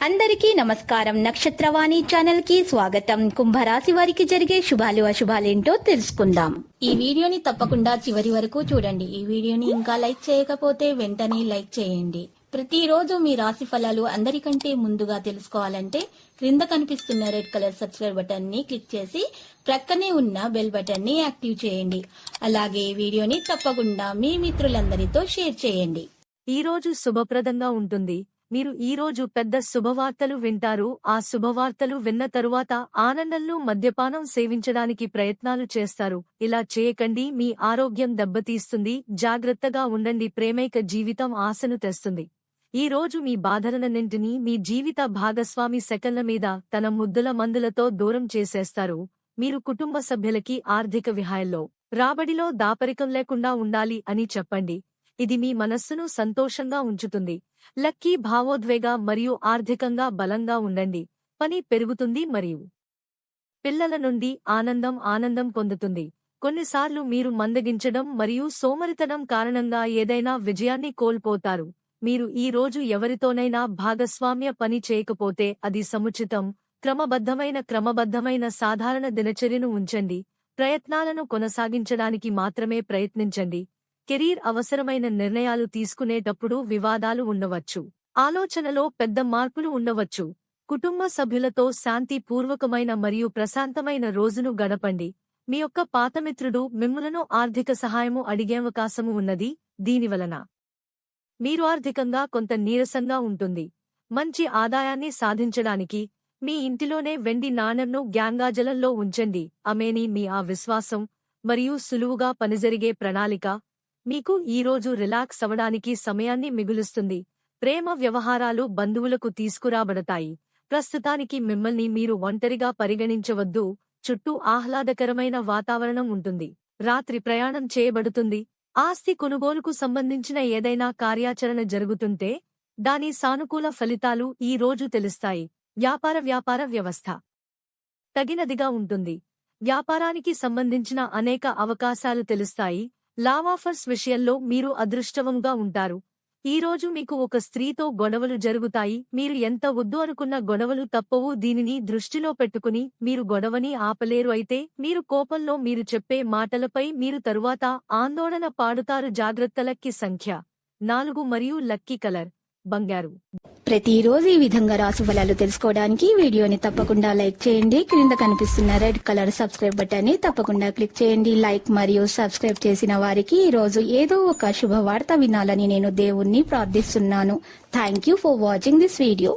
అందరికీ నమస్కారం. నక్షత్రవాణి ఛానల్ కి స్వాగతం. కుంభరాశి వారికి జరిగే శుభాలు అశుభాలేంటో తెలుసుకుందాం. ఈ వీడియోని తప్పకుండా చివరి వరకు చూడండి. ఈ వీడియోని ఇంకా లైక్ చేయకపోతే వెంటనే లైక్ చేయండి. ప్రతిరోజు మీ రాశి ఫలాలు అందరికంటే ముందుగా తెలుసుకోవాలంటే క్రింద కనిపిస్తున్న రెడ్ కలర్ సబ్స్క్రైబ్ బటన్ ని క్లిక్ చేసి ప్రక్కనే ఉన్న బెల్ బటన్ ని యాక్టివ్ చేయండి. అలాగే వీడియోని తప్పకుండా మీ మిత్రులందరితో షేర్ చేయండి. ఈ రోజు శుభప్రదంగా ఉంటుంది. మీరు ఈ రోజు పెద్ద శుభవార్తలు వింటారు. ఆ శుభవార్తలు విన్న తరువాత ఆనందంలో మద్యపానం సేవించడానికి ప్రయత్నాలు చేస్తారు. ఇలా చేయకండి, మీ ఆరోగ్యం దెబ్బతీస్తుంది. జాగ్రత్తగా ఉండండి. ప్రేమైక జీవితం ఆశను తెస్తుంది. ఈ రోజు మీ బాధలన్నింటినీ మీ జీవిత భాగస్వామి సెకన్ల మీద తన ముద్దుల మందులతో దూరం చేసేస్తారు. మీరు కుటుంబ సభ్యులకి ఆర్థిక విహాయంలో రాబడిలో దాపరికం లేకుండా ఉండాలి అని చెప్పండి. ఇది మీ మనస్సును సంతోషంగా ఉంచుతుంది. లక్కీ భావోద్వేగ మరియు ఆర్థికంగా బలంగా ఉండండి. పని పెరుగుతుంది మరియు పిల్లల నుండి ఆనందం పొందుతుంది. కొన్నిసార్లు మీరు మందగించడం మరియు సోమరితనం కారణంగా ఏదైనా విజయాన్ని కోల్పోతారు. మీరు ఈ రోజు ఎవరితోనైనా భాగస్వామ్య పని చేయకపోతే అది సముచితం. క్రమబద్ధమైన సాధారణ దినచర్యను ఉంచండి. ప్రయత్నాలను కొనసాగించడానికి మాత్రమే ప్రయత్నించండి. కెరీర్ అవసరమైన నిర్ణయాలు తీసుకునేటప్పుడు వివాదాలు ఉండవచ్చు. ఆలోచనలో పెద్ద మార్పులు ఉండవచ్చు. కుటుంబ సభ్యులతో శాంతిపూర్వకమైన మరియు ప్రశాంతమైన రోజును గడపండి. మీ యొక్క పాతమిత్రుడు మిమ్ములను ఆర్థిక సహాయము అడిగే అవకాశము ఉన్నది. దీనివలన మీరు ఆర్థికంగా కొంత నీరసంగా ఉంటుంది. మంచి ఆదాయాన్ని సాధించడానికి మీ ఇంటిలోనే వెండి నాణెంను గ్యాంగాజలంలో ఉంచండి. అమేని మీ ఆ విశ్వాసం మరియు సులువుగా పనిజరిగే ప్రణాళిక మీకు ఈరోజు రిలాక్స్ అవడానికి సమయాన్ని మిగులుస్తుంది. ప్రేమ వ్యవహారాలు బంధువులకు తీసుకురాబడతాయి. ప్రస్తుతానికి మిమ్మల్ని మీరు ఒంటరిగా పరిగణించవద్దు. చుట్టూ ఆహ్లాదకరమైన వాతావరణం ఉంటుంది. రాత్రి ప్రయాణం చేయబడుతుంది. ఆస్తి కొనుగోలుకు సంబంధించిన ఏదైనా కార్యాచరణ జరుగుతుంటే దాని సానుకూల ఫలితాలు ఈ రోజు తెలుస్తాయి. వ్యాపార వ్యవస్థ తగినదిగా ఉంటుంది. వ్యాపారానికి సంబంధించిన అనేక అవకాశాలు తెలుస్తాయి. లావాఫర్స్ విషయంలో మీరు అదృష్టవంగా ఉంటారు. ఈ రోజు మీకు ఒక స్త్రీతో గొడవలు జరుగుతాయి. మీరు ఎంత వద్దు అనుకున్న గొడవలు తప్పవు. దీనిని దృష్టిలో పెట్టుకుని మీరు గొడవని ఆపలేరు. అయితే మీరు కోపంలో మీరు చెప్పే మాటలపై మీరు తరువాత ఆందోళన పాడుతారు. జాగ్రత్త. లక్కీ సంఖ్య 4 మరియు లక్కీ కలర్ బంగారు. ప్రతిరోజు ఈ విధంగా రాశి ఫలాలు తెలుసుకోవడానికి వీడియోని తప్పకుండా లైక్ చేయండి. క్రింద కనిపిస్తున్న రెడ్ కలర్ సబ్స్క్రైబ్ బటన్ ని తప్పకుండా క్లిక్ చేయండి. లైక్ మరియు సబ్స్క్రైబ్ చేసిన వారికి ఈ రోజు ఏదో ఒక శుభవార్త వినాలని నేను దేవుణ్ణి ప్రార్థిస్తున్నాను. Thank you for watching this video.